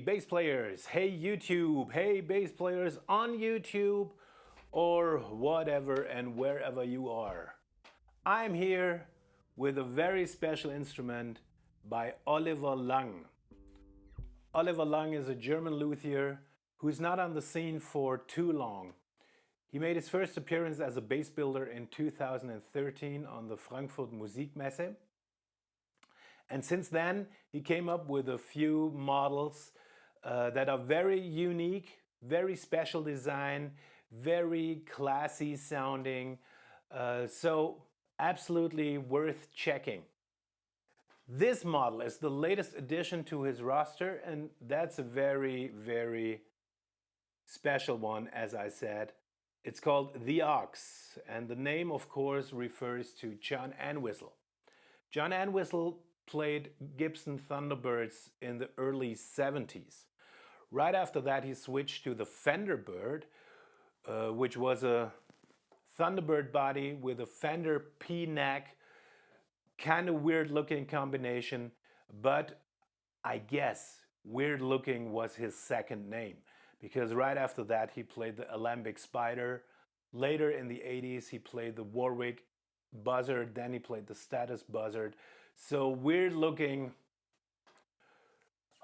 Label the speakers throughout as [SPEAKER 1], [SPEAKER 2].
[SPEAKER 1] bass players, hey YouTube, hey bass players on YouTube or whatever and wherever you are. I'm here with a very special instrument by Oliver Lang. Oliver Lang is a German luthier who's not on the scene for too long. He made his first appearance as a bass builder in 2013 on the Frankfurt Musikmesse. And since then, he came up with a few models that are very unique, very special design, very classy sounding. So absolutely worth checking. This model is the latest addition to his roster, and that's a very, very special one, as I said. It's called the Ox, and the name, of course, refers to John Entwistle. John Entwistle played Gibson Thunderbirds in the early 70s. Right after that, he switched to the Fender Bird, which was a Thunderbird body with a Fender P neck. Kind of weird looking combination, but I guess weird looking was his second name, because right after that he played the Alembic Spider. Later in the 80s he played the Warwick Buzzard, then he played the Status Buzzard. So weird looking.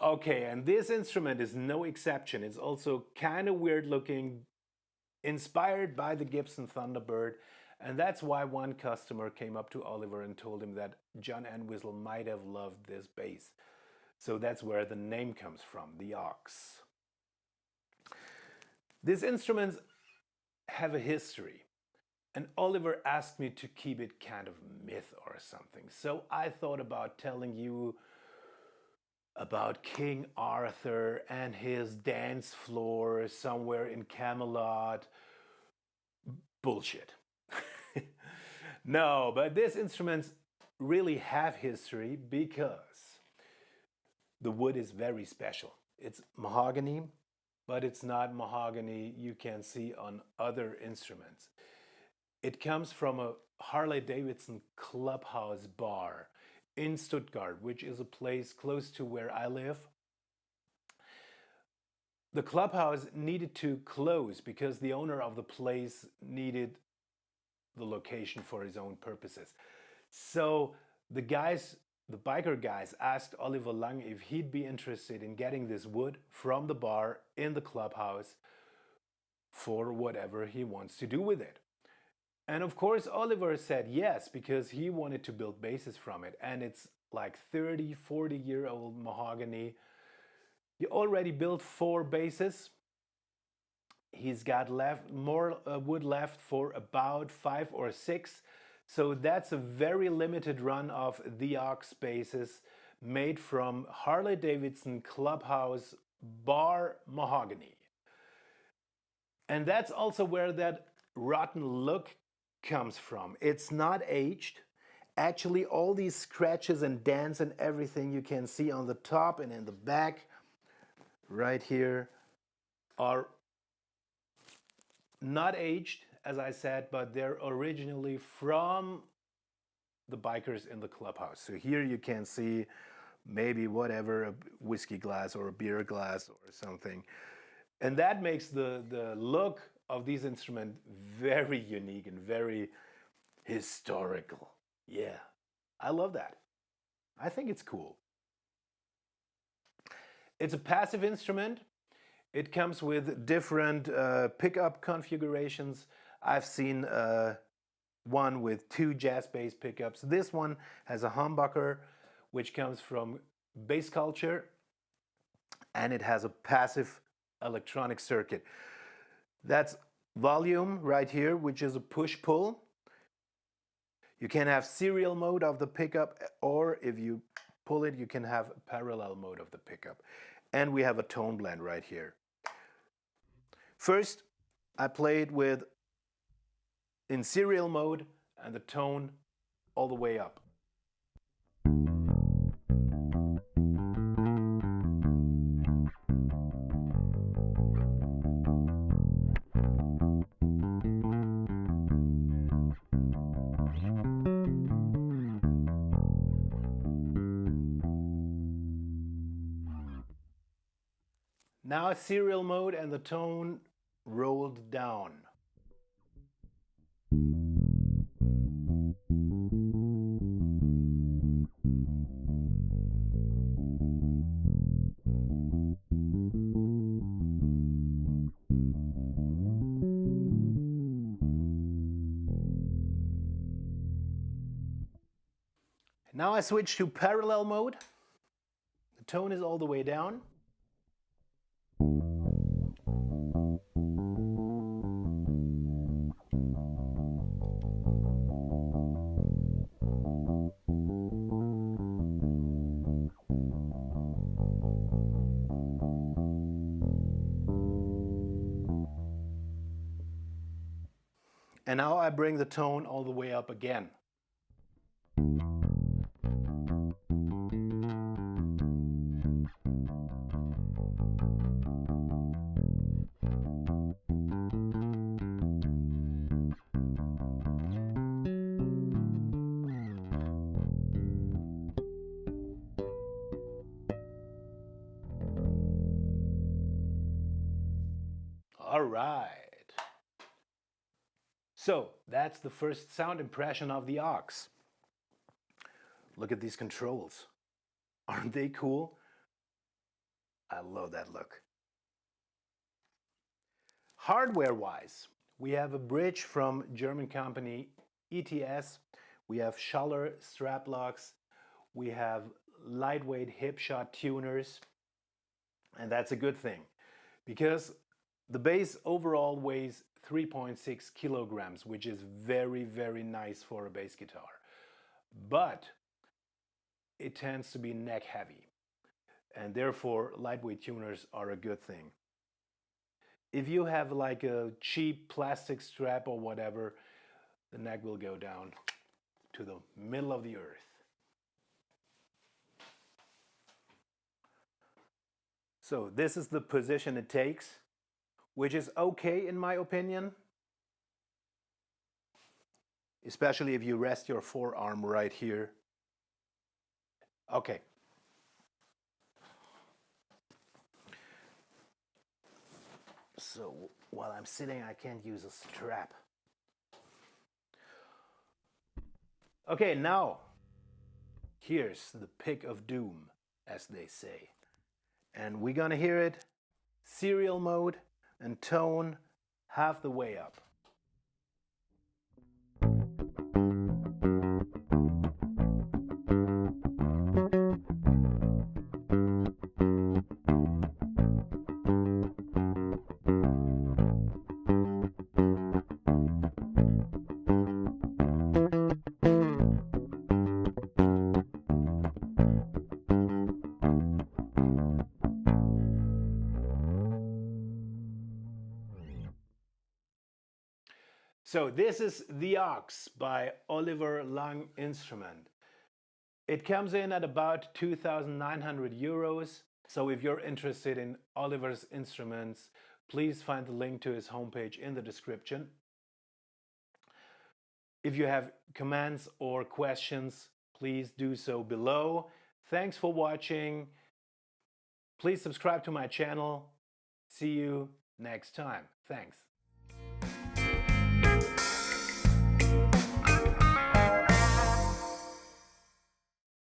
[SPEAKER 1] Okay, and this instrument is no exception. It's also kind of weird looking, inspired by the Gibson Thunderbird. And that's why one customer came up to Oliver and told him that John Entwistle might have loved this bass. So that's where the name comes from, the Ox. These instruments have a history. And Oliver asked me to keep it kind of myth or something. So I thought about telling you about King Arthur and his dance floor somewhere in Camelot. Bullshit. No, but these instruments really have history because the wood is very special. It's mahogany, but it's not mahogany you can see on other instruments. It comes from a Harley-Davidson clubhouse bar in Stuttgart, which is a place close to where I live. The clubhouse needed to close because the owner of the place needed the location for his own purposes. So the biker guys asked Oliver Lang if he'd be interested in getting this wood from the bar in the clubhouse for whatever he wants to do with it. And of course, Oliver said yes, because he wanted to build basses from it. And it's like 30, 40-year-old mahogany. He already built 4 basses. He's got more wood left for about 5 or 6. So that's a very limited run of the Ox basses made from Harley-Davidson clubhouse bar mahogany. And that's also where that rotten look comes from. It's not aged. Actually, all these scratches and dents and everything you can see on the top and in the back right here are not aged, as I said, but they're originally from the bikers in the clubhouse. So here you can see maybe whatever, a whiskey glass or a beer glass or something. And that makes the look of these instruments very unique and very historical. Yeah, I love that. I think it's cool. It's a passive instrument. It comes with different pickup configurations. I've seen one with 2 jazz bass pickups. This one has a humbucker, which comes from Bass Culture, and it has a passive electronic circuit. That's volume right here, which is a push-pull. You can have serial mode of the pickup, or if you pull it, you can have a parallel mode of the pickup. And we have a tone blend right here. First, I played with in serial mode and the tone all the way up. Now serial mode and the tone rolled down. Now I switch to parallel mode. The tone is all the way down. And now I bring the tone all the way up again. All right. So that's the first sound impression of the aux. Look at these controls. Aren't they cool? I love that look. Hardware-wise, we have a bridge from German company ETS. We have Schaller strap locks. We have lightweight hip shot tuners. And that's a good thing because the bass overall weighs 3.6 kilograms, which is very, very nice for a bass guitar. But it tends to be neck heavy, and therefore lightweight tuners are a good thing. If you have like a cheap plastic strap or whatever, the neck will go down to the middle of the earth. So this is the position it takes, which is okay in my opinion. Especially if you rest your forearm right here. Okay. So while I'm sitting, I can't use a strap. Okay, now here's the pick of doom, as they say. And we're gonna hear it serial mode and tone half the way up. So this is the aux by Oliver Lang Instrument. It comes in at about 2,900 euros. So if you're interested in Oliver's instruments, please find the link to his homepage in the description. If you have comments or questions, please do so below. Thanks for watching. Please subscribe to my channel. See you next time. Thanks.